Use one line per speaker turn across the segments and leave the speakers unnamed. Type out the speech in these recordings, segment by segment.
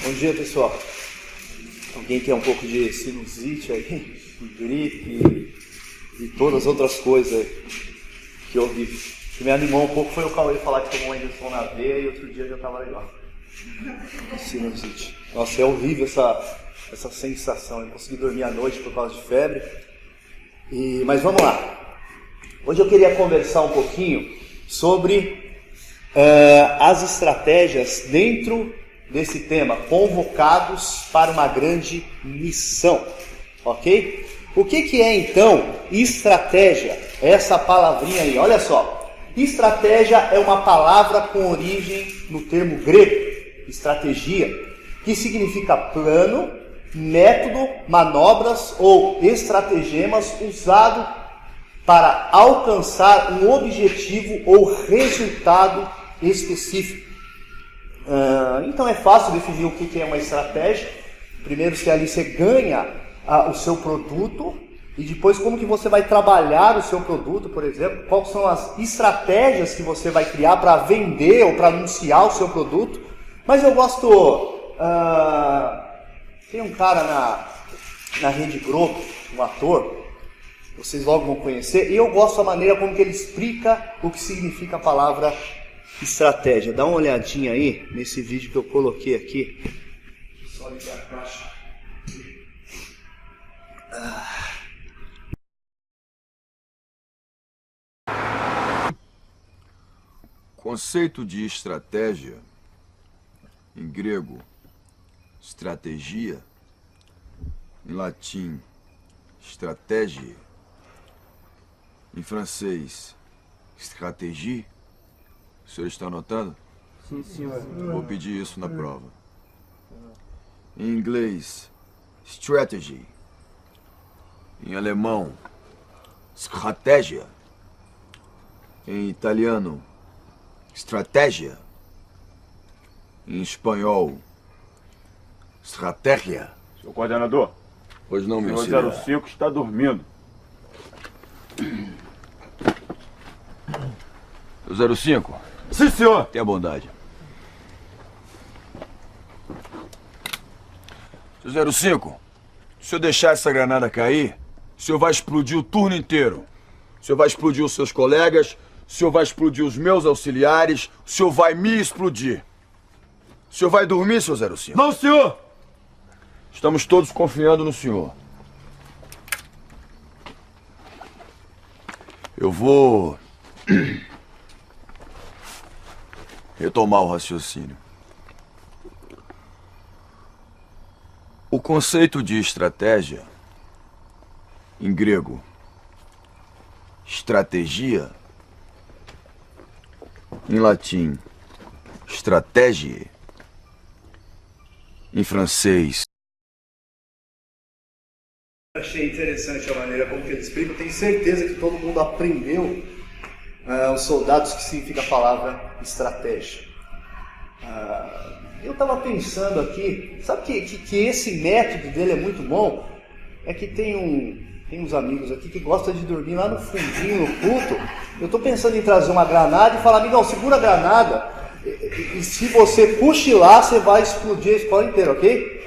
Bom dia, pessoal. Alguém quer um pouco de sinusite aí, gripe e todas as outras coisas aí, que é horrível. O que me animou um pouco foi o Cauê falar que tomou uma injeção na veia e outro dia já estava legal. Sinusite. Nossa, é horrível essa sensação. Eu não consegui dormir à noite por causa de febre. Mas vamos lá. Hoje eu queria conversar um pouquinho sobre as estratégias dentro desse tema, convocados para uma grande missão, ok? O que é então estratégia? Essa palavrinha aí, olha só. Estratégia é uma palavra com origem no termo grego, estratégia, que significa plano, método, manobras ou estratagemas usado para alcançar um objetivo ou resultado específico. Então é fácil definir o que é uma estratégia. Primeiro, se ali você ganha o seu produto, e depois como que você vai trabalhar o seu produto, por exemplo, quais são as estratégias que você vai criar para vender ou para anunciar o seu produto. Mas eu gosto, tem um cara na Rede Globo, um ator, vocês logo vão conhecer, e eu gosto da maneira como que ele explica o que significa a palavra estratégia. Dá uma olhadinha aí nesse vídeo que eu coloquei aqui. Só ligar a caixa.
Conceito de estratégia, em grego, estratégia, em latim, stratégie, em francês, stratégie. O senhor está anotando?
Sim, senhor.
Vou pedir isso na prova. Em inglês, strategy. Em alemão, Strategia. Em italiano, Strategia. Em espanhol, Estratégia.
Senhor coordenador,
Pois não, meu
o
senhor.
senhor 05 está dormindo.
O 05,
Sim, senhor.
tenha bondade. Seu 05, se o senhor deixar essa granada cair, o senhor vai explodir o turno inteiro. O senhor vai explodir os seus colegas, o senhor vai explodir os meus auxiliares, o senhor vai me explodir. O senhor vai dormir, seu 05?
Não, senhor.
Estamos todos confiando no senhor. Eu vou retomar o raciocínio. O conceito de estratégia, em grego, estratégia, em latim, stratégie, em francês.
Achei interessante a maneira como que ele explica. Eu tenho certeza que todo mundo aprendeu os soldados que significa a palavra estratégia. Eu estava pensando aqui, sabe que esse método dele é muito bom? É que tem uns amigos aqui que gostam de dormir lá no fundinho, no culto. Eu estou pensando em trazer uma granada e falar, amigão, segura a granada, e se você cochilar, você vai explodir a escola inteira, ok?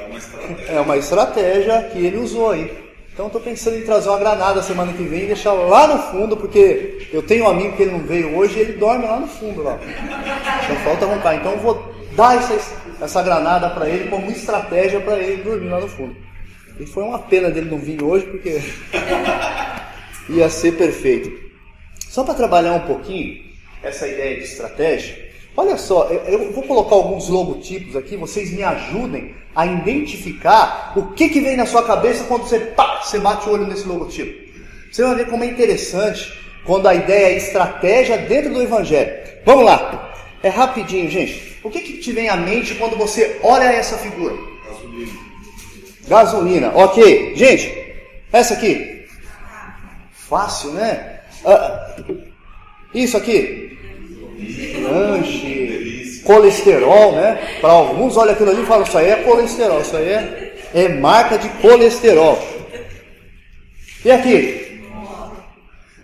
É uma estratégia que ele usou aí. Então estou pensando em trazer uma granada semana que vem e deixar lá no fundo, porque eu tenho um amigo que ele não veio hoje e ele dorme lá no fundo lá. Só falta roncar. Então eu vou dar essa granada para ele como estratégia para ele dormir lá no fundo. E foi uma pena dele não vir hoje, porque ia ser perfeito. Só para trabalhar um pouquinho essa ideia de estratégia, olha só, eu vou colocar alguns logotipos aqui, vocês me ajudem a identificar o que vem na sua cabeça quando você bate o olho nesse logotipo. Você vai ver como é interessante quando a ideia é estratégia dentro do Evangelho. Vamos lá, é rapidinho, gente. O que te vem à mente quando você olha essa figura? Gasolina, ok. Gente, essa aqui. Fácil, né? Isso aqui. Lanche. Colesterol, né? Para alguns, olha aquilo ali e falam, isso aí é colesterol. Isso aí é marca de colesterol. E aqui?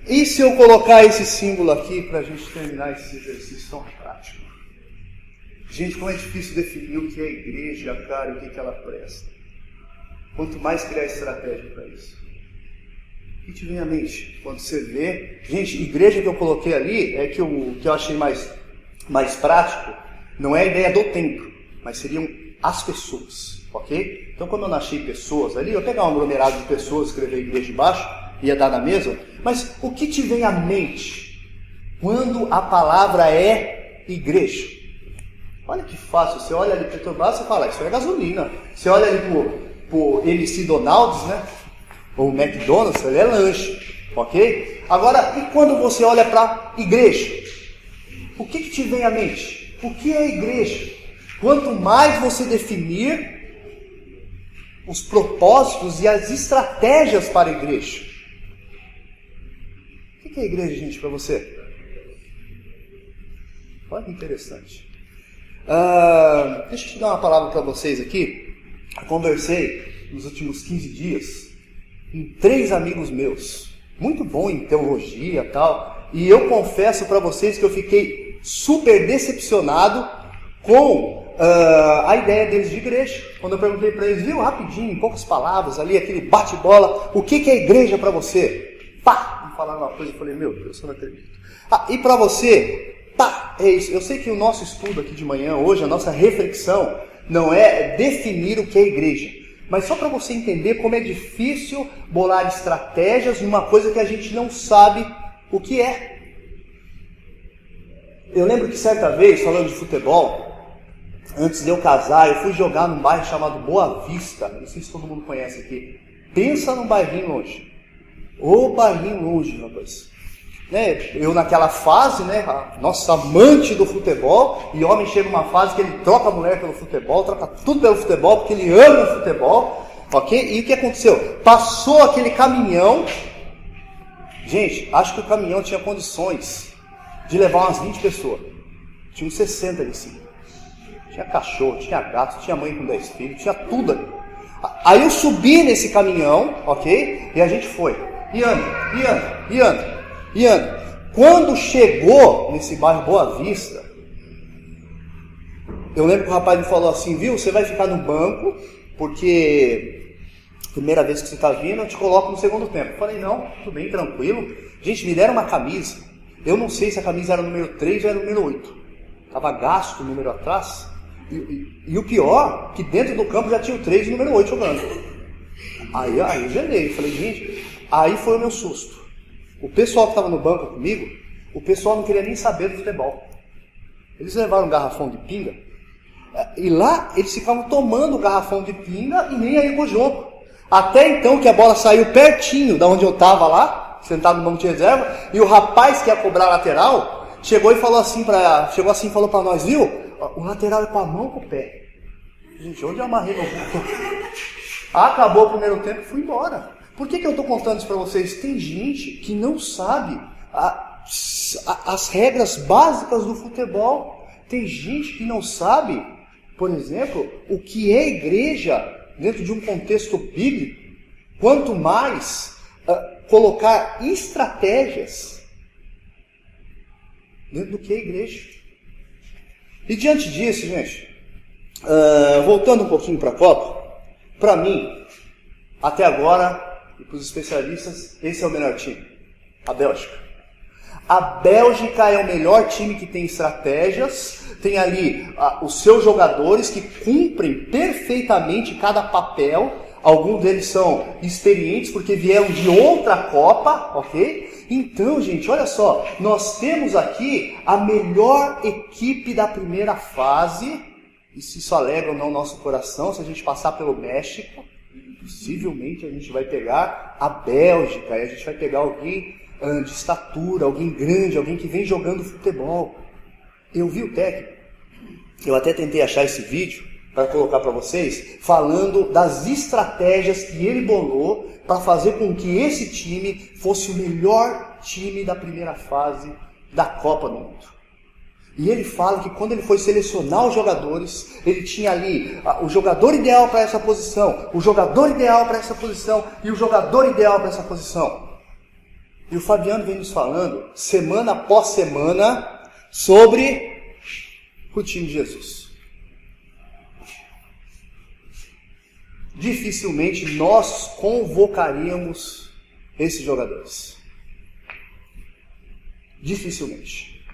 E se eu colocar esse símbolo aqui para a gente terminar esse exercício tão prático? Gente, como é difícil definir o que é igreja, cara, e o que ela presta. Quanto mais criar estratégia para isso. O que te vem à mente quando você vê? Gente, igreja que eu coloquei ali, é que eu achei mais prático, não é a ideia do templo, mas seriam as pessoas, ok? Então, quando eu achei pessoas ali, eu pegar um aglomerado de pessoas, escrever igreja embaixo, ia dar na mesma, mas o que te vem à mente quando a palavra é igreja? Olha que fácil, você olha ali para o Petrobras, você fala, isso é gasolina. Você olha ali pro MC Donald's, né? Ou McDonald's, ele é lanche, ok? Agora, e quando você olha para igreja? O que te vem à mente? O que é igreja? Quanto mais você definir os propósitos e as estratégias para a igreja. O que é igreja, gente, para você? Olha que interessante. Deixa eu te dar uma palavra para vocês aqui. Eu conversei nos últimos 15 dias com 3 amigos meus, muito bom em teologia e tal, e eu confesso para vocês que eu fiquei super decepcionado com a ideia deles de igreja. Quando eu perguntei para eles, viu, rapidinho, em poucas palavras ali, aquele bate-bola, o que é igreja para você? Pá! Me falaram uma coisa, eu falei, meu Deus, eu não acredito. E para você? Pá! É isso. Eu sei que o nosso estudo aqui de manhã, hoje, a nossa reflexão, não é definir o que é igreja, mas só para você entender como é difícil bolar estratégias numa coisa que a gente não sabe o que é. Eu lembro que certa vez, falando de futebol, antes de eu casar, eu fui jogar num bairro chamado Boa Vista. Não sei se todo mundo conhece aqui. Pensa num bairrinho longe. Ô bairrinho longe, rapaz. Né? Eu naquela fase, né, nossa, amante do futebol, e homem chega numa fase que ele troca a mulher pelo futebol, troca tudo pelo futebol, porque ele ama o futebol, ok? E o que aconteceu? Passou aquele caminhão, gente, acho que o caminhão tinha condições de levar umas 20 pessoas, tinha uns 60 ali em cima, tinha cachorro, tinha gato, tinha mãe com 10 filhos, tinha tudo ali. Aí eu subi nesse caminhão, ok? E a gente foi, e anda. Quando chegou nesse bairro Boa Vista, eu lembro que o rapaz me falou assim, viu, você vai ficar no banco, porque primeira vez que você está vindo, eu te coloco no segundo tempo. Eu falei, não, tudo bem, tranquilo. Gente, me deram uma camisa, eu não sei se a camisa era o número 3 ou era o número 8. Estava gasto o número atrás, e o pior, que dentro do campo já tinha o 3 e o número 8 jogando. Aí eu gelei, falei, gente, aí foi o meu susto. O pessoal que estava no banco comigo, o pessoal não queria nem saber do futebol. Eles levaram um garrafão de pinga, e lá eles ficavam tomando o garrafão de pinga e nem aí com o jogo. Até então que a bola saiu pertinho da onde eu estava lá, sentado no banco de reserva, e o rapaz que ia cobrar a lateral, chegou e falou assim falou para nós, viu, o lateral é com a mão ou com o pé? Gente, onde eu amarrei meu banco? Acabou o primeiro tempo e fui embora. Por que eu estou contando isso para vocês? Tem gente que não sabe as regras básicas do futebol. Tem gente que não sabe, por exemplo, o que é igreja dentro de um contexto bíblico. Quanto mais colocar estratégias dentro do que é igreja. E diante disso, gente, voltando um pouquinho para a Copa, para mim, até agora, e para os especialistas, esse é o melhor time, a Bélgica. A Bélgica é o melhor time que tem estratégias, tem ali os seus jogadores que cumprem perfeitamente cada papel. Alguns deles são experientes porque vieram de outra Copa, ok? Então, gente, olha só, nós temos aqui a melhor equipe da primeira fase, e se isso alegra ou não o nosso coração, se a gente passar pelo México, possivelmente a gente vai pegar a Bélgica, e a gente vai pegar alguém de estatura, alguém grande, alguém que vem jogando futebol. Eu vi o técnico, eu até tentei achar esse vídeo para colocar para vocês, falando das estratégias que ele bolou para fazer com que esse time fosse o melhor time da primeira fase da Copa do Mundo. E ele fala que quando ele foi selecionar os jogadores, ele tinha ali o jogador ideal para essa posição, o jogador ideal para essa posição e o jogador ideal para essa posição. E o Fabiano vem nos falando, semana após semana, sobre para o time de Jesus. Dificilmente nós convocaríamos esses jogadores. Dificilmente.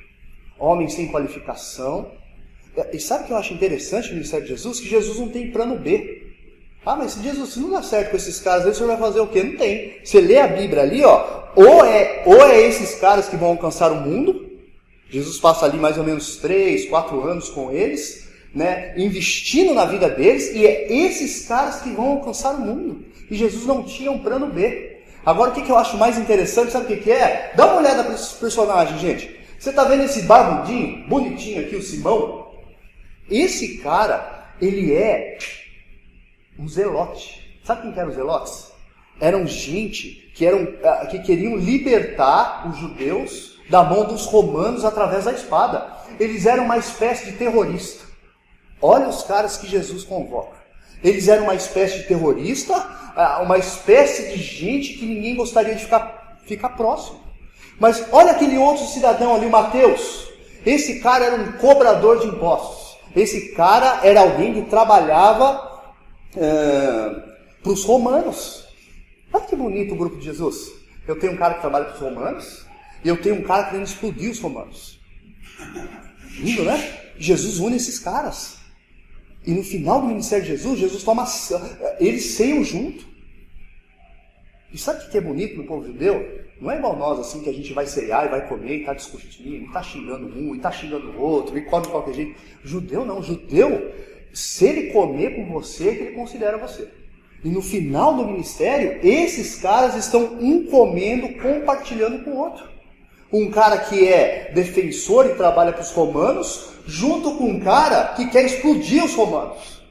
Homens sem qualificação. E sabe o que eu acho interessante no ministério de Jesus? Que Jesus não tem plano B. Ah, mas se Jesus não dá certo com esses caras, aí o senhor vai fazer o quê? Não tem. Você lê a Bíblia ali, ó, ou é esses caras que vão alcançar o mundo. Jesus passa ali mais ou menos 3, 4 anos com eles, né, investindo na vida deles, e é esses caras que vão alcançar o mundo. E Jesus não tinha um plano B. Agora, o que eu acho mais interessante, sabe o que é? Dá uma olhada para esses personagens, gente. Você está vendo esse barbudinho, bonitinho aqui, o Simão? Esse cara, ele é um zelote. Sabe quem que eram os zelotes? Eram gente que queriam libertar os judeus da mão dos romanos através da espada. Eles eram uma espécie de terrorista. Olha os caras que Jesus convoca. Eles eram uma espécie de terrorista, uma espécie de gente que ninguém gostaria de ficar próximo. Mas olha aquele outro cidadão ali, o Mateus. Esse cara era um cobrador de impostos. Esse cara era alguém que trabalhava para os romanos. Olha que bonito o grupo de Jesus. Eu tenho um cara que trabalha para os romanos e eu tenho um cara querendo explodir os romanos. Lindo, né? Jesus une esses caras. E no final do ministério de Jesus, eles ceiam junto. E sabe o que é bonito no povo judeu? Não é igual nós, assim, que a gente vai ceiar e vai comer e está discutindo, e está xingando um, e está xingando o outro, e come de qualquer jeito. Judeu não, judeu, se ele comer com você, é que ele considera você. E no final do ministério, esses caras estão um comendo, compartilhando com o outro. Um cara que é defensor e trabalha para os romanos, junto com um cara que quer explodir os romanos.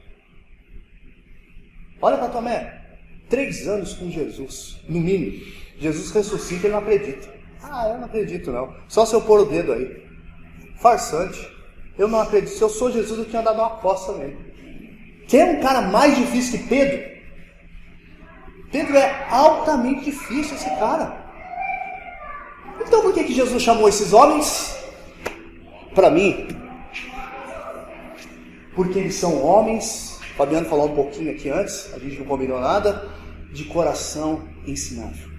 Olha para Tomé, 3 anos com Jesus, no mínimo. Jesus ressuscita e ele não acredita. Ah, eu não acredito não. Só se eu pôr o dedo aí. Farsante. Eu não acredito. Se eu sou Jesus, eu tinha dado uma aposta nele. Quer um cara mais difícil que Pedro? Pedro é altamente difícil, esse cara. Então por que Jesus chamou esses homens? Para mim, porque eles são homens, o Fabiano falou um pouquinho aqui antes, a gente não combinou nada, de coração ensinável.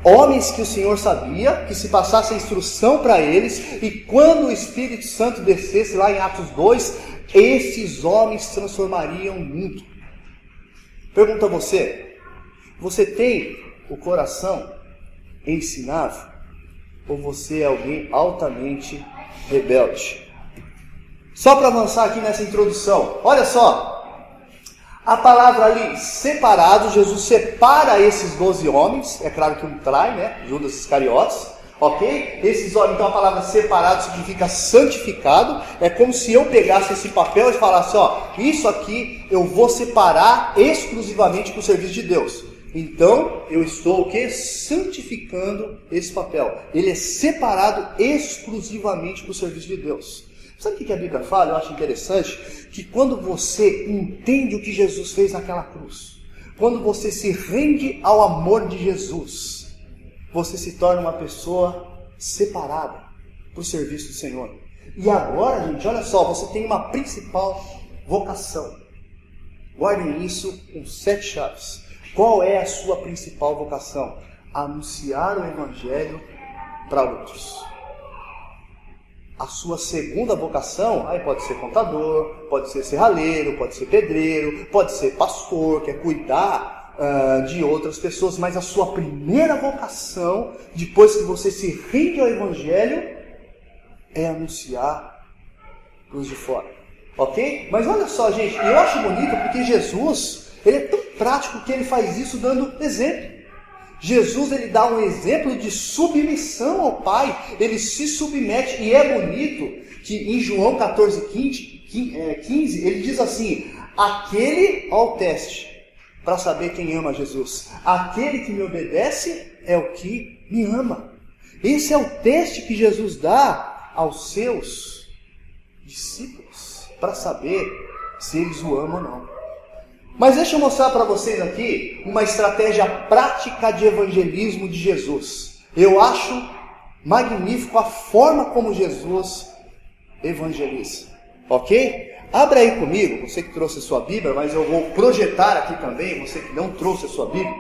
Homens que o Senhor sabia que se passasse a instrução para eles, e quando o Espírito Santo descesse lá em Atos 2, esses homens transformariam o mundo. Pergunto a você, você tem o coração ensinável? Ou você é alguém altamente rebelde? Só para avançar aqui nessa introdução, olha só. A palavra ali, separado, Jesus separa esses 12 homens. É claro que um trai, né? Judas Iscariotes, ok? Esses homens, então a palavra separado significa santificado. É como se eu pegasse esse papel e falasse, ó, isso aqui eu vou separar exclusivamente para o serviço de Deus. Então, eu estou o quê? Santificando esse papel. Ele é separado exclusivamente para o serviço de Deus. Sabe o que a Bíblia fala? Eu acho interessante que quando você entende o que Jesus fez naquela cruz, quando você se rende ao amor de Jesus, você se torna uma pessoa separada para o serviço do Senhor. E agora, gente, olha só, você tem uma principal vocação. Guardem isso com 7 chaves. Qual é a sua principal vocação? Anunciar o Evangelho para outros. A sua segunda vocação, aí pode ser contador, pode ser serralheiro, pode ser pedreiro, pode ser pastor, quer cuidar de outras pessoas, mas a sua primeira vocação, depois que você se rende ao Evangelho, é anunciar para os de fora. Ok? Mas olha só, gente, eu acho bonito porque Jesus, ele é tão prático que ele faz isso dando exemplo. Jesus, ele dá um exemplo de submissão ao Pai, ele se submete, e é bonito que em João 14:15, ele diz assim, aquele, ó o teste, para saber quem ama Jesus, aquele que me obedece é o que me ama. Esse é o teste que Jesus dá aos seus discípulos, para saber se eles o amam ou não. Mas deixa eu mostrar para vocês aqui uma estratégia prática de evangelismo de Jesus. Eu acho magnífico a forma como Jesus evangeliza. Ok? Abra aí comigo, você que trouxe a sua Bíblia, mas eu vou projetar aqui também, você que não trouxe a sua Bíblia.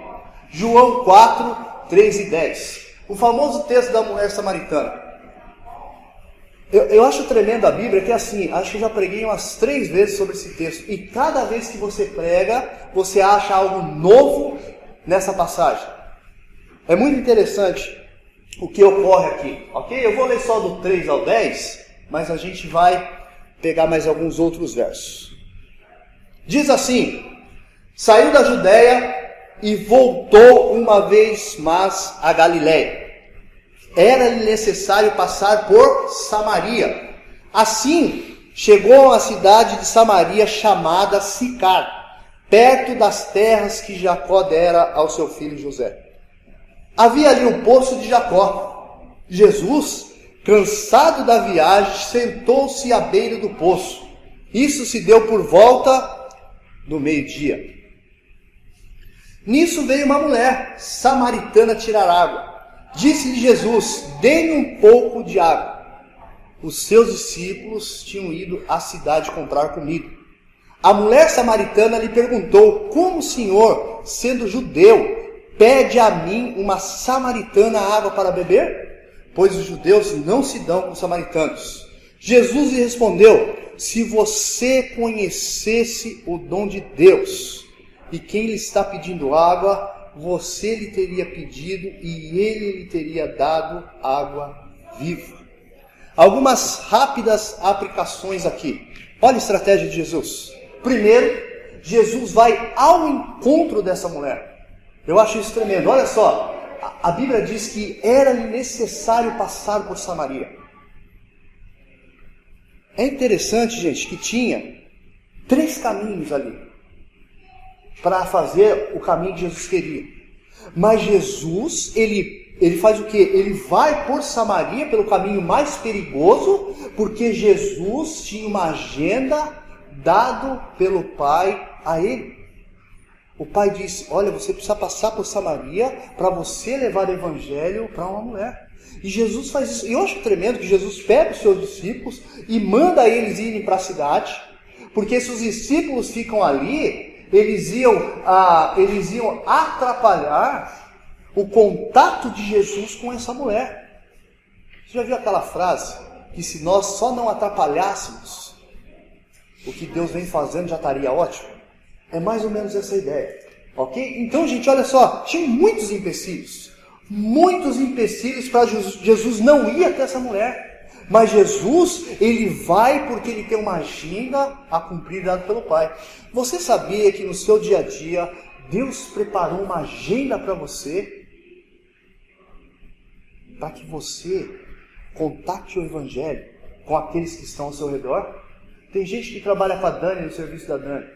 João 4, 3 e 10. O famoso texto da mulher samaritana. Eu acho tremendo a Bíblia, que assim, acho que eu já preguei umas 3 vezes sobre esse texto. E cada vez que você prega, você acha algo novo nessa passagem. É muito interessante o que ocorre aqui, ok? Eu vou ler só do 3 ao 10, mas a gente vai pegar mais alguns outros versos. Diz assim: saiu da Judéia e voltou uma vez mais a Galiléia. Era-lhe necessário passar por Samaria. Assim, chegou a uma cidade de Samaria chamada Sicar, perto das terras que Jacó dera ao seu filho José. Havia ali o poço de Jacó. Jesus, cansado da viagem, sentou-se à beira do poço. Isso se deu por volta do meio-dia. Nisso veio uma mulher samaritana tirar água. Disse-lhe Jesus: dê-me um pouco de água. Os seus discípulos tinham ido à cidade comprar comida. A mulher samaritana lhe perguntou: como o Senhor, sendo judeu, pede a mim, uma samaritana, água para beber? Pois os judeus não se dão com os samaritanos. Jesus lhe respondeu: se você conhecesse o dom de Deus e quem lhe está pedindo água, você lhe teria pedido e ele lhe teria dado água viva. Algumas rápidas aplicações aqui. Olha a estratégia de Jesus. Primeiro, Jesus vai ao encontro dessa mulher. Eu acho isso tremendo. Olha só, a Bíblia diz que era necessário passar por Samaria. É interessante, gente, que tinha 3 caminhos ali para fazer o caminho que Jesus queria. Mas Jesus, ele faz o quê? Ele vai por Samaria pelo caminho mais perigoso, porque Jesus tinha uma agenda dado pelo Pai a ele. O Pai disse: olha, você precisa passar por Samaria para você levar o evangelho para uma mulher. E Jesus faz isso. E eu acho tremendo que Jesus pega os seus discípulos e manda eles irem para a cidade, porque se os discípulos ficam ali, eles iam atrapalhar o contato de Jesus com essa mulher. Você já viu aquela frase? Que se nós só não atrapalhássemos, o que Deus vem fazendo já estaria ótimo? É mais ou menos essa ideia. Ok? Então, gente, olha só. Tinha muitos empecilhos. Muitos empecilhos para Jesus não ir até essa mulher. Mas Jesus, ele vai porque ele tem uma agenda a cumprir dado pelo Pai. Você sabia que no seu dia a dia, Deus preparou uma agenda para você? Para que você contate o Evangelho com aqueles que estão ao seu redor? Tem gente que trabalha com a Dani no serviço da Dani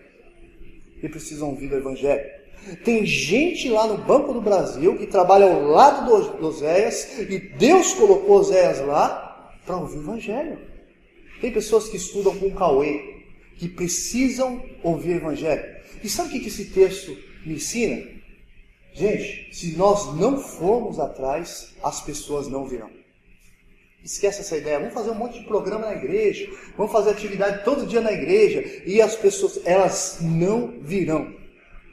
e precisam ouvir o Evangelho. Tem gente lá no Banco do Brasil que trabalha ao lado do Oséias e Deus colocou Oséias lá para ouvir o Evangelho. Tem pessoas que estudam com o Cauê, que precisam ouvir o Evangelho. E sabe o que esse texto me ensina? Gente, se nós não formos atrás, as pessoas não virão. Esquece essa ideia. Vamos fazer um monte de programa na igreja, vamos fazer atividade todo dia na igreja, e as pessoas, elas não virão.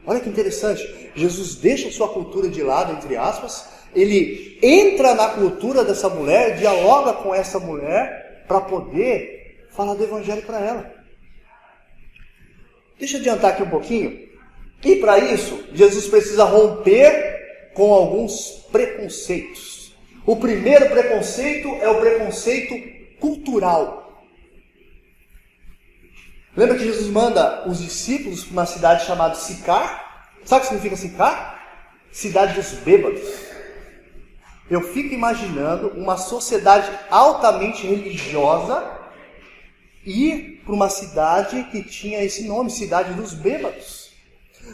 Olha que interessante. Jesus deixa a sua cultura de lado, entre aspas. Ele entra na cultura dessa mulher, dialoga com essa mulher para poder falar do Evangelho para ela. Deixa eu adiantar aqui um pouquinho. E para isso, Jesus precisa romper com alguns preconceitos. O primeiro preconceito é o preconceito cultural. Lembra que Jesus manda os discípulos para uma cidade chamada Sicar? Sabe o que significa Sicar? Cidade dos bêbados. Eu fico imaginando uma sociedade altamente religiosa ir para uma cidade que tinha esse nome, Cidade dos Bêbados.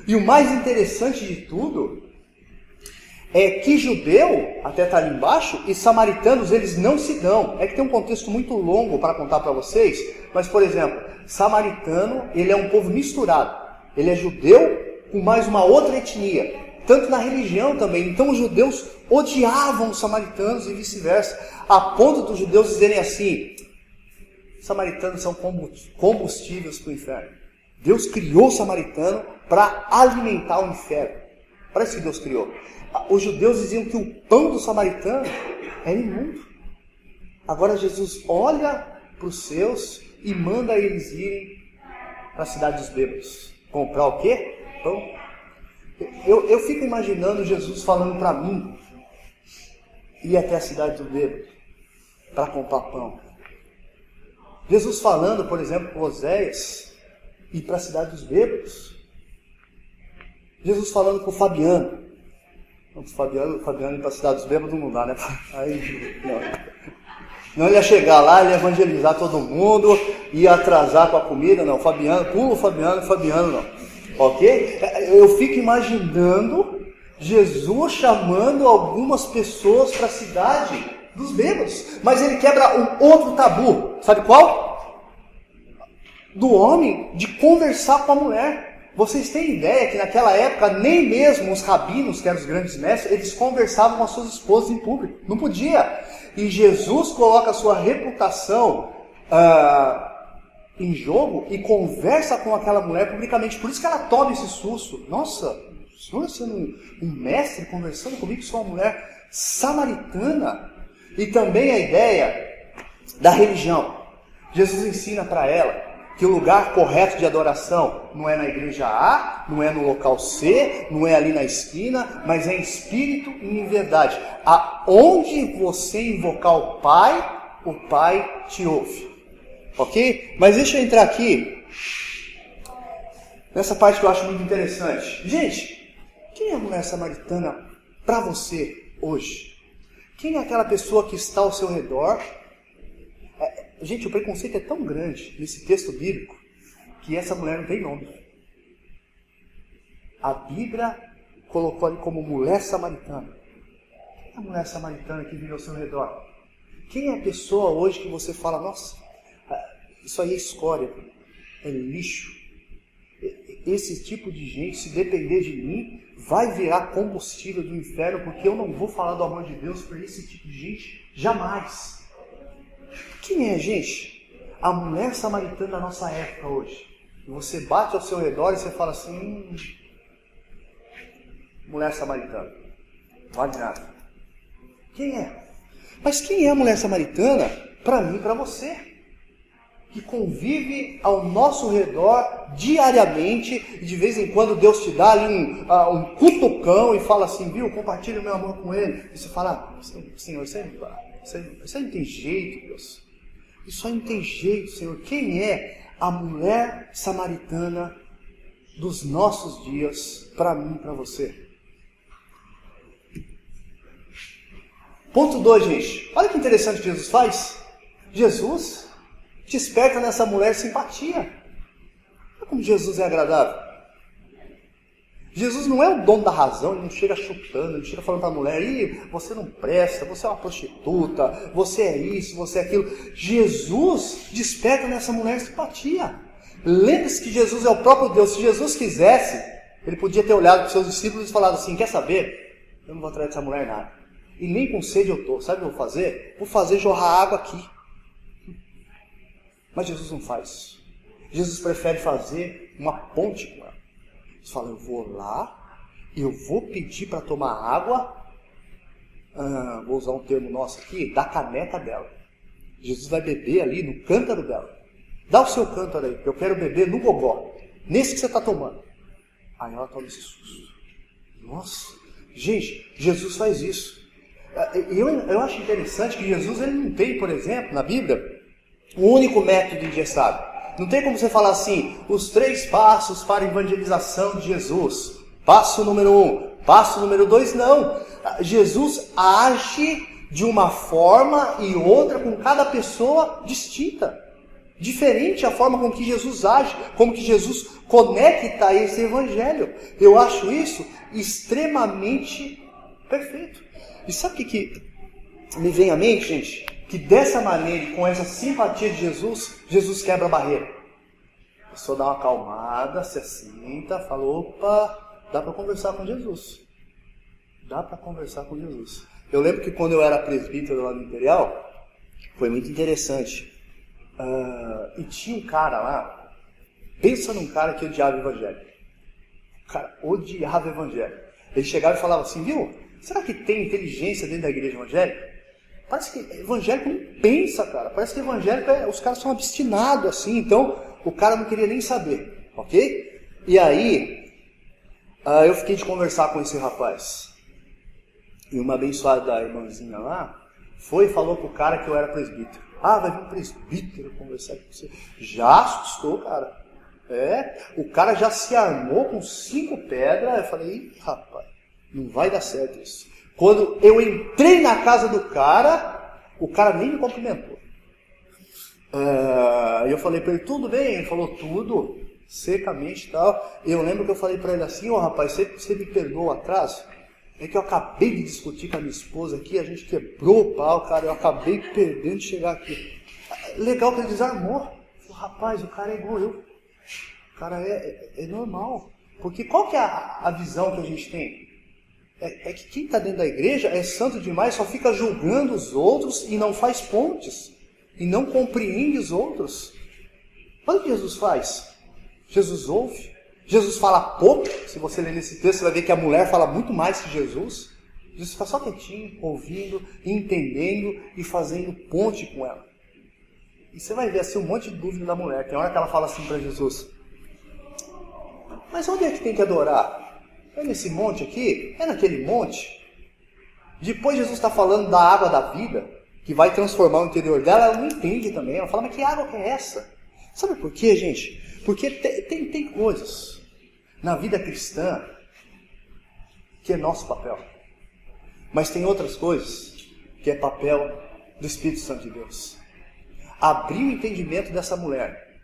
E o mais interessante de tudo é que judeu, até está ali embaixo, e samaritanos, eles não se dão. É que tem um contexto muito longo para contar para vocês, mas, por exemplo, samaritano, ele é um povo misturado. Ele é judeu com mais uma outra etnia. Tanto na religião também. Então os judeus odiavam os samaritanos e vice-versa, a ponto dos judeus dizerem assim: samaritanos são combustíveis para o inferno. Deus criou o samaritano para alimentar o inferno. Parece que Deus criou. Os judeus diziam que o pão do samaritano é imundo. Agora Jesus olha para os seus e manda eles irem para a cidade dos bêbados. Comprar o quê? Pão. Eu fico imaginando Jesus falando para mim ir até a cidade dos bêbados para comprar pão. Jesus falando, por exemplo, com Oséias, ir para a cidade dos bêbados. Jesus falando com o Fabiano. O Fabiano ir para a cidade dos bêbados não dá, né? Aí, não, ele ia chegar lá, ele ia evangelizar todo mundo, ia atrasar com a comida, não. Fabiano, pula o Fabiano não. Ok? Eu fico imaginando Jesus chamando algumas pessoas para a cidade dos bêbados. Mas ele quebra um outro tabu. Sabe qual? Do homem de conversar com a mulher. Vocês têm ideia que naquela época nem mesmo os rabinos, que eram os grandes mestres, eles conversavam com as suas esposas em público. Não podia. E Jesus coloca a sua reputação em jogo e conversa com aquela mulher publicamente. Por isso que ela toma esse susto. Nossa, o senhor sendo um mestre conversando comigo, sou uma mulher samaritana. E também a ideia da religião. Jesus ensina para ela que o lugar correto de adoração não é na igreja A, não é no local C, não é ali na esquina, mas é em espírito e em verdade. Aonde você invocar o Pai te ouve. Ok? Mas deixa eu entrar aqui nessa parte que eu acho muito interessante. Gente, quem é a mulher samaritana para você hoje? Quem é aquela pessoa que está ao seu redor? Gente, o preconceito é tão grande nesse texto bíblico que essa mulher não tem nome. A Bíblia colocou ali como mulher samaritana. Quem é a mulher samaritana que vive ao seu redor? Quem é a pessoa hoje que você fala, nossa, isso aí é escória, é lixo. Esse tipo de gente, se depender de mim, vai virar combustível do inferno, porque eu não vou falar do amor de Deus para esse tipo de gente jamais. Quem é, gente? A mulher samaritana da nossa época hoje. E você bate ao seu redor e você fala assim, mulher samaritana, não vale nada. Quem é? Mas quem é a mulher samaritana? Para mim e para você, que convive ao nosso redor diariamente, e de vez em quando Deus te dá ali um cutucão e fala assim, viu, compartilha o meu amor com ele. E você fala, Senhor, isso aí não tem jeito, Deus. Isso aí não tem jeito, Senhor. Quem é a mulher samaritana dos nossos dias, para mim e para você? Ponto 2, gente. Olha que interessante que Jesus faz. Jesus desperta nessa mulher simpatia. Olha como Jesus é agradável. Jesus não é o dono da razão, ele não chega chutando, ele não chega falando para a mulher, você não presta, você é uma prostituta, você é isso, você é aquilo. Jesus desperta nessa mulher simpatia. Lembre-se que Jesus é o próprio Deus. Se Jesus quisesse, ele podia ter olhado para os seus discípulos e falado assim, quer saber? Eu não vou atrás dessa mulher nada. E nem com sede eu estou. Sabe o que eu vou fazer? Vou fazer jorrar água aqui. Mas Jesus não faz isso. Jesus prefere fazer uma ponte com ela. Ele fala, eu vou lá, eu vou pedir para tomar água, vou usar um termo nosso aqui, da caneca dela. Jesus vai beber ali no cântaro dela. Dá o seu cântaro aí, porque eu quero beber no gogó, nesse que você está tomando. Aí ela toma esse susto. Nossa, gente, Jesus faz isso. Eu acho interessante que Jesus ele não tem, por exemplo, na Bíblia, um único método engessado. Não tem como você falar assim, os 3 passos para a evangelização de Jesus. Passo número 1, passo número 2, não. Jesus age de uma forma e outra com cada pessoa distinta. Diferente a forma com que Jesus age, como que Jesus conecta esse evangelho. Eu acho isso extremamente perfeito. E sabe o que me vem à mente, gente? Que dessa maneira e com essa simpatia de Jesus, Jesus quebra a barreira. A pessoa dá uma acalmada, se assenta, fala, opa, dá para conversar com Jesus. Dá para conversar com Jesus. Eu lembro que quando eu era presbítero lá no Imperial, foi muito interessante. E tinha um cara lá, pensa num cara que odiava o evangelho. O cara odiava o evangelho. Ele chegava e falava assim, viu, será que tem inteligência dentro da igreja evangélica? Parece que evangélico não pensa, cara. Parece que evangélico, os caras são obstinados assim, então o cara não queria nem saber, ok? E aí, eu fiquei de conversar com esse rapaz. E uma abençoada irmãzinha lá, foi e falou pro cara que eu era presbítero. Ah, vai vir um presbítero conversar com você. Já assustou, cara. O cara já se armou com 5 pedras. Eu falei, ih, rapaz, não vai dar certo isso. Quando eu entrei na casa do cara, o cara nem me cumprimentou. Eu falei para ele, tudo bem? Ele falou, tudo, secamente e tal. Eu lembro que eu falei para ele assim, rapaz, você me perdoa o atraso? É que eu acabei de discutir com a minha esposa aqui, a gente quebrou o pau, cara, eu acabei perdendo de chegar aqui. Legal que ele desarmou. Falei, rapaz, o cara é igual eu. O cara é normal. Porque qual que é a visão que a gente tem? É que quem está dentro da igreja é santo demais, só fica julgando os outros e não faz pontes. E não compreende os outros. Olha o que Jesus faz. Jesus ouve. Jesus fala pouco. Se você ler nesse texto, você vai ver que a mulher fala muito mais que Jesus. Jesus fica só quietinho, ouvindo, entendendo e fazendo ponte com ela. E você vai ver assim um monte de dúvida da mulher. Tem hora que ela fala assim para Jesus, mas onde é que tem que adorar? É nesse monte aqui? É naquele monte? Depois Jesus está falando da água da vida, que vai transformar o interior dela. Ela não entende também. Ela fala, mas que água que é essa? Sabe por quê, gente? Porque tem coisas na vida cristã que é nosso papel. Mas tem outras coisas que é papel do Espírito Santo de Deus. Abrir o entendimento dessa mulher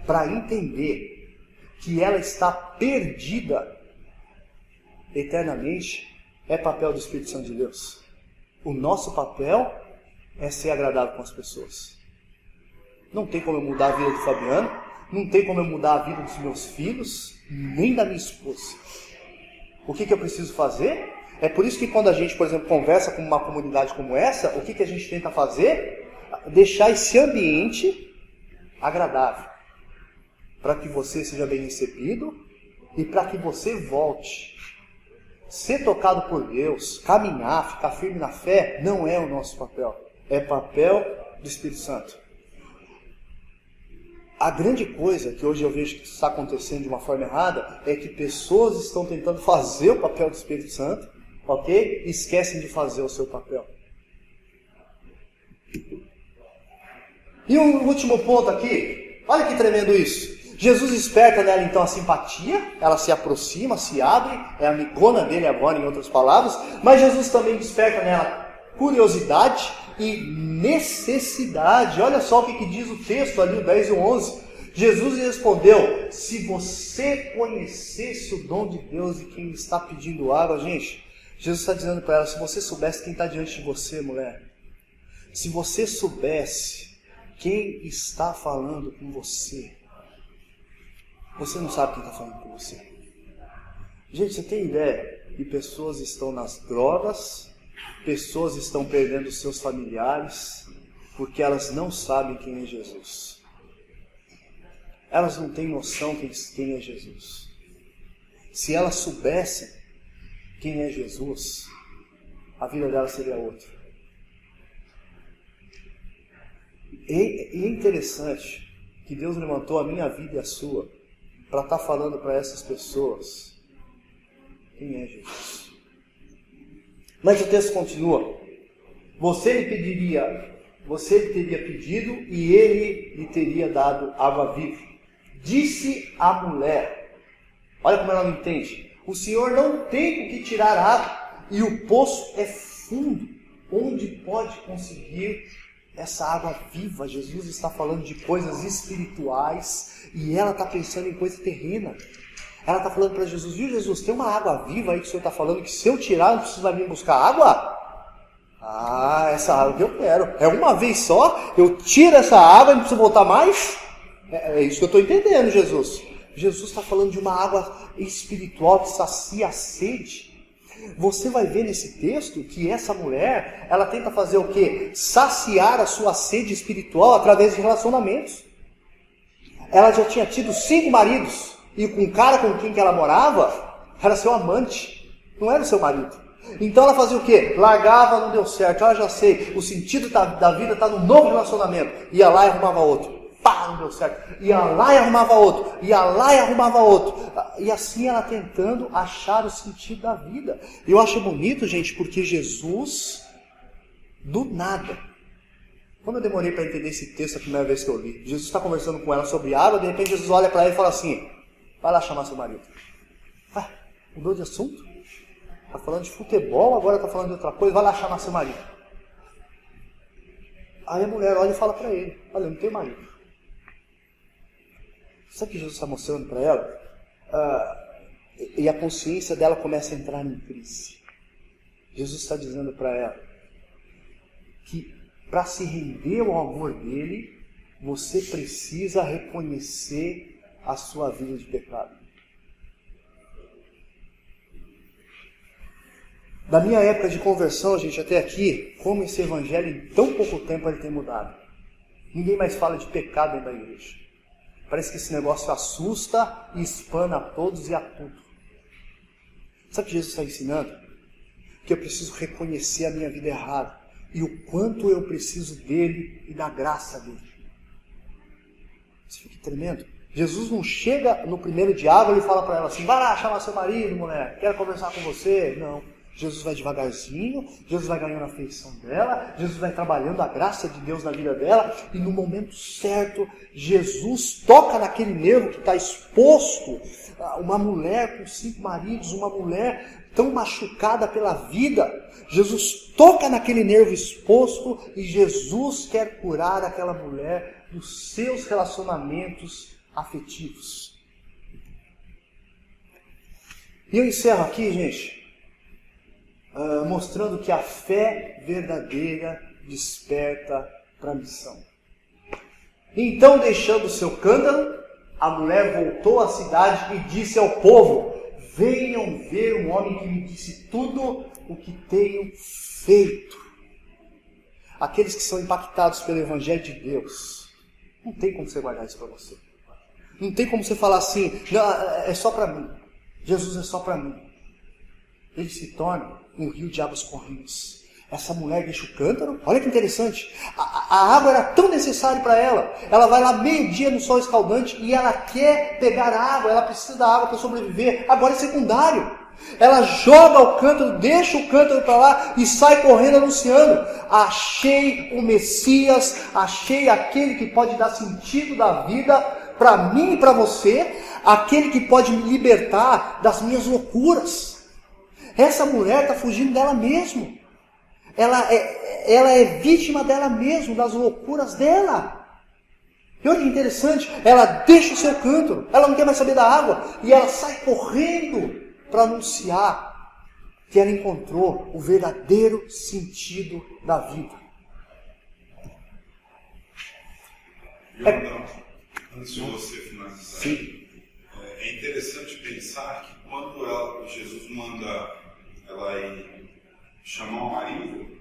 para entender que ela está perdida eternamente é papel do Espírito Santo de Deus. O nosso papel é ser agradável com as pessoas. Não tem como eu mudar a vida do Fabiano, não tem como eu mudar a vida dos meus filhos, nem da minha esposa. O que eu preciso fazer? É por isso que quando a gente, por exemplo, conversa com uma comunidade como essa, o que a gente tenta fazer? Deixar esse ambiente agradável, para que você seja bem recebido e para que você volte. Ser tocado por Deus, caminhar, ficar firme na fé, não é o nosso papel. É papel do Espírito Santo. A grande coisa que hoje eu vejo que está acontecendo de uma forma errada é que pessoas estão tentando fazer o papel do Espírito Santo, ok? E esquecem de fazer o seu papel. E um último ponto aqui, olha que tremendo isso. Jesus desperta nela então a simpatia, ela se aproxima, se abre, é amigona dele agora, em outras palavras, mas Jesus também desperta nela curiosidade e necessidade. Olha só o que diz o texto ali, o 10 e o 11. Jesus lhe respondeu, se você conhecesse o dom de Deus e quem está pedindo água, gente, Jesus está dizendo para ela, se você soubesse quem está diante de você, mulher, se você soubesse quem está falando com você, você não sabe quem está falando com você. Gente, você tem ideia que pessoas estão nas drogas, pessoas estão perdendo seus familiares, porque elas não sabem quem é Jesus. Elas não têm noção quem é Jesus. Se elas soubessem quem é Jesus, a vida delas seria outra. E é interessante que Deus levantou a minha vida e a sua para estar falando para essas pessoas quem é Jesus. Mas o texto continua. Você lhe teria pedido e ele lhe teria dado água viva. Disse a mulher, olha como ela não entende, o Senhor não tem com que tirar água e o poço é fundo. Onde pode conseguir essa água viva? Jesus está falando de coisas espirituais e ela está pensando em coisa terrena. Ela está falando para Jesus, viu Jesus, tem uma água viva aí que o Senhor está falando que se eu tirar, não precisa vir buscar água? Ah, essa água que eu quero. É uma vez só, eu tiro essa água e não preciso voltar mais? É isso que eu estou entendendo, Jesus. Jesus está falando de uma água espiritual que sacia a sede. Você vai ver nesse texto que essa mulher, ela tenta fazer o quê? Saciar a sua sede espiritual através de relacionamentos. Ela já tinha tido 5 maridos, e com o cara com quem que ela morava, era seu amante, não era o seu marido. Então ela fazia o quê? Largava, não deu certo, já sei, o sentido da vida está no novo relacionamento. Ia lá e arrumava outro. Pá, não deu certo. Ia lá e arrumava outro. Ia lá e arrumava outro. E assim ela tentando achar o sentido da vida. E eu acho bonito, gente, porque Jesus, do nada, como eu demorei para entender esse texto a primeira vez que eu li, Jesus está conversando com ela sobre água, de repente Jesus olha para ela e fala assim, vai lá chamar seu marido. Ah, mudou de assunto? Está falando de futebol, agora está falando de outra coisa, vai lá chamar seu marido. Aí a mulher olha e fala para ele, olha, eu não tenho marido. Sabe o que Jesus está mostrando para ela? E a consciência dela começa a entrar em crise. Jesus está dizendo para ela que para se render ao amor dele, você precisa reconhecer a sua vida de pecado. Da minha época de conversão, gente, até aqui, como esse evangelho em tão pouco tempo ele tem mudado. Ninguém mais fala de pecado dentro da igreja. Parece que esse negócio assusta e espana a todos e a tudo. Sabe o que Jesus está ensinando? Que eu preciso reconhecer a minha vida errada e o quanto eu preciso dele e da graça dele. Isso fica tremendo. Jesus não chega no primeiro diálogo e fala para ela assim, vai lá chamar seu marido, mulher, quero conversar com você. Não. Jesus vai devagarzinho, Jesus vai ganhando a afeição dela, Jesus vai trabalhando a graça de Deus na vida dela, e no momento certo, Jesus toca naquele nervo que está exposto. Uma mulher com 5 maridos, uma mulher tão machucada pela vida, Jesus toca naquele nervo exposto e Jesus quer curar aquela mulher dos seus relacionamentos afetivos. E eu encerro aqui, gente, mostrando que a fé verdadeira desperta para a missão. Então, deixando o seu cântaro, a mulher voltou à cidade e disse ao povo, venham ver um homem que me disse tudo o que tenho feito. Aqueles que são impactados pelo Evangelho de Deus, não tem como você guardar isso para você. Não tem como você falar assim, não, é só para mim. Jesus é só para mim. Ele se torna um rio de águas correntes. Essa mulher deixa o cântaro, olha que interessante, a água era tão necessária para ela, ela vai lá meio-dia no sol escaldante e ela quer pegar a água, ela precisa da água para sobreviver, agora é secundário. Ela joga o cântaro, deixa o cântaro para lá e sai correndo anunciando, achei o Messias, achei aquele que pode dar sentido da vida para mim e para você, aquele que pode me libertar das minhas loucuras. Essa mulher está fugindo dela mesma. Ela é vítima dela mesma, das loucuras dela. E olha que interessante, ela deixa o seu cântaro, ela não quer mais saber da água, e ela sai correndo para anunciar que ela encontrou o verdadeiro sentido da vida.
Antes de você finalizar,
Sim.
É interessante pensar que quando Jesus manda ela ir chamar o marido,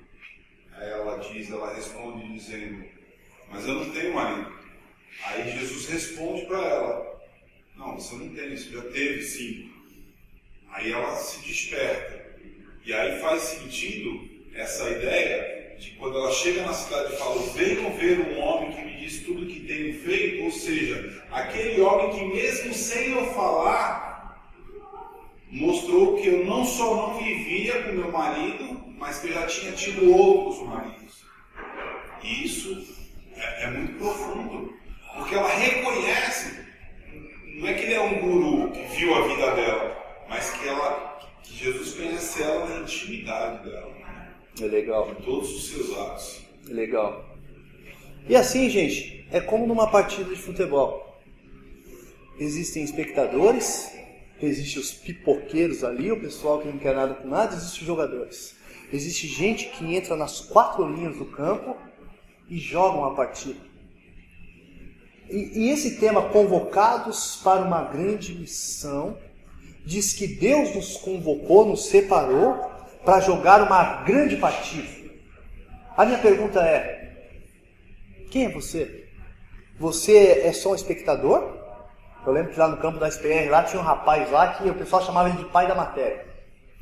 ela responde dizendo, mas eu não tenho marido. Aí Jesus responde para ela, não, você não tem, você já teve 5. Aí ela se desperta. E aí faz sentido essa ideia de quando ela chega na cidade e fala, venham ver um homem que me diz tudo que tenho feito, ou seja, aquele homem que mesmo sem eu falar, mostrou que eu não só não vivia com meu marido, mas que eu já tinha tido outros maridos. E isso é muito profundo, porque ela reconhece, não é que ele é um guru que viu a vida dela, mas que Jesus conhece ela na intimidade dela.
É legal.
Em todos os seus atos.
É legal. E assim, gente, é como numa partida de futebol. Existem espectadores, existem os pipoqueiros ali, o pessoal que não quer nada com nada, existem os jogadores. Existe gente que entra nas 4 linhas do campo e joga uma partida. E esse tema, convocados para uma grande missão, diz que Deus nos convocou, nos separou para jogar uma grande partida. A minha pergunta é: quem é você? Você é só um espectador? Eu lembro que lá no campo da SPR, lá tinha um rapaz lá que o pessoal chamava ele de pai da matéria.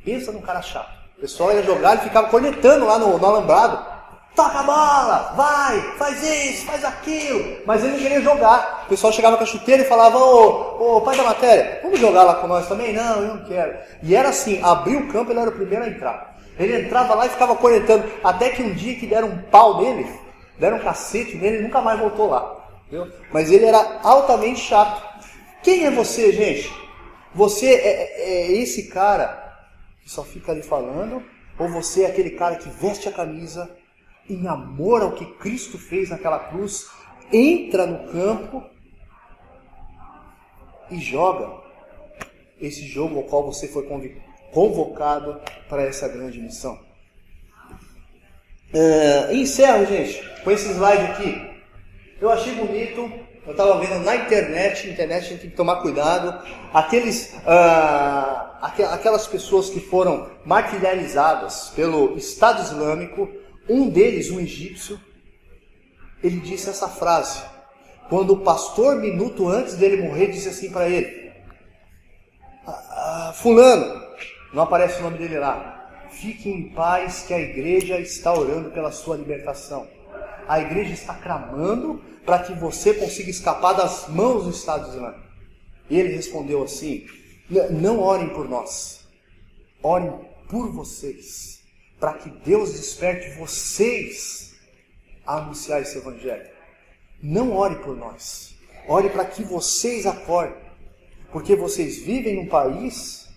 Pensa num cara chato. O pessoal ia jogar, ele ficava cornetando lá no alambrado. Toca a bola, vai, faz isso, faz aquilo. Mas ele não queria jogar. O pessoal chegava com a chuteira e falava: ô pai da matéria, vamos jogar lá com nós também? Não, eu não quero. E era assim, abriu o campo, ele era o primeiro a entrar. Ele entrava lá e ficava cornetando. Até que um dia que deram um pau nele, deram um cacete nele, ele nunca mais voltou lá. Entendeu? Mas ele era altamente chato. Quem é você, gente? Você é esse cara que só fica ali falando? Ou você é aquele cara que veste a camisa em amor ao que Cristo fez naquela cruz, entra no campo e joga esse jogo ao qual você foi convocado para essa grande missão? Encerro, gente, com esse slide aqui. Eu achei bonito. Eu estava vendo na internet a gente tem que tomar cuidado. Aquelas pessoas que foram martirizadas pelo Estado Islâmico, um deles, um egípcio, ele disse essa frase. Quando o pastor, minuto antes dele morrer, disse assim para ele: fulano, não aparece o nome dele lá, fique em paz que a igreja está orando pela sua libertação. A igreja está clamando para que você consiga escapar das mãos do Estado Islâmico. E ele respondeu assim: não orem por nós, orem por vocês, para que Deus desperte vocês a anunciar esse evangelho. Não ore por nós, ore para que vocês acordem, porque vocês vivem num país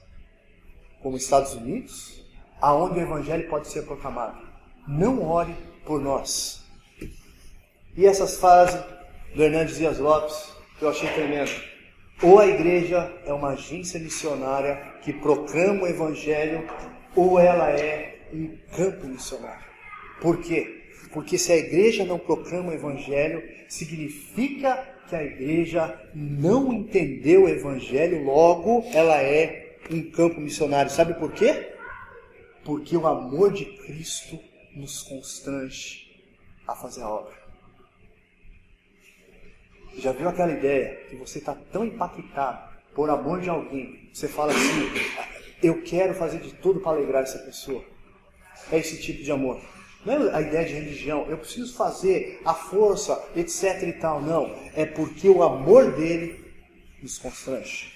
como os Estados Unidos, aonde o evangelho pode ser proclamado. Não ore por nós. E essas frases do Hernandes Dias Lopes, que eu achei tremendo. Ou a igreja é uma agência missionária que proclama o evangelho, ou ela é um campo missionário. Por quê? Porque se a igreja não proclama o evangelho, significa que a igreja não entendeu o evangelho, logo ela é um campo missionário. Sabe por quê? Porque o amor de Cristo nos constrange a fazer a obra. Já viu aquela ideia que você está tão impactado por amor de alguém, você fala assim: eu quero fazer de tudo para alegrar essa pessoa. É esse tipo de amor. Não é a ideia de religião, eu preciso fazer a força, etc e tal. Não, é porque o amor dele nos constrange.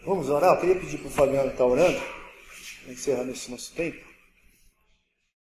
Vamos orar? Eu queria pedir para o Fabiano estar orando, encerrando esse nosso tempo.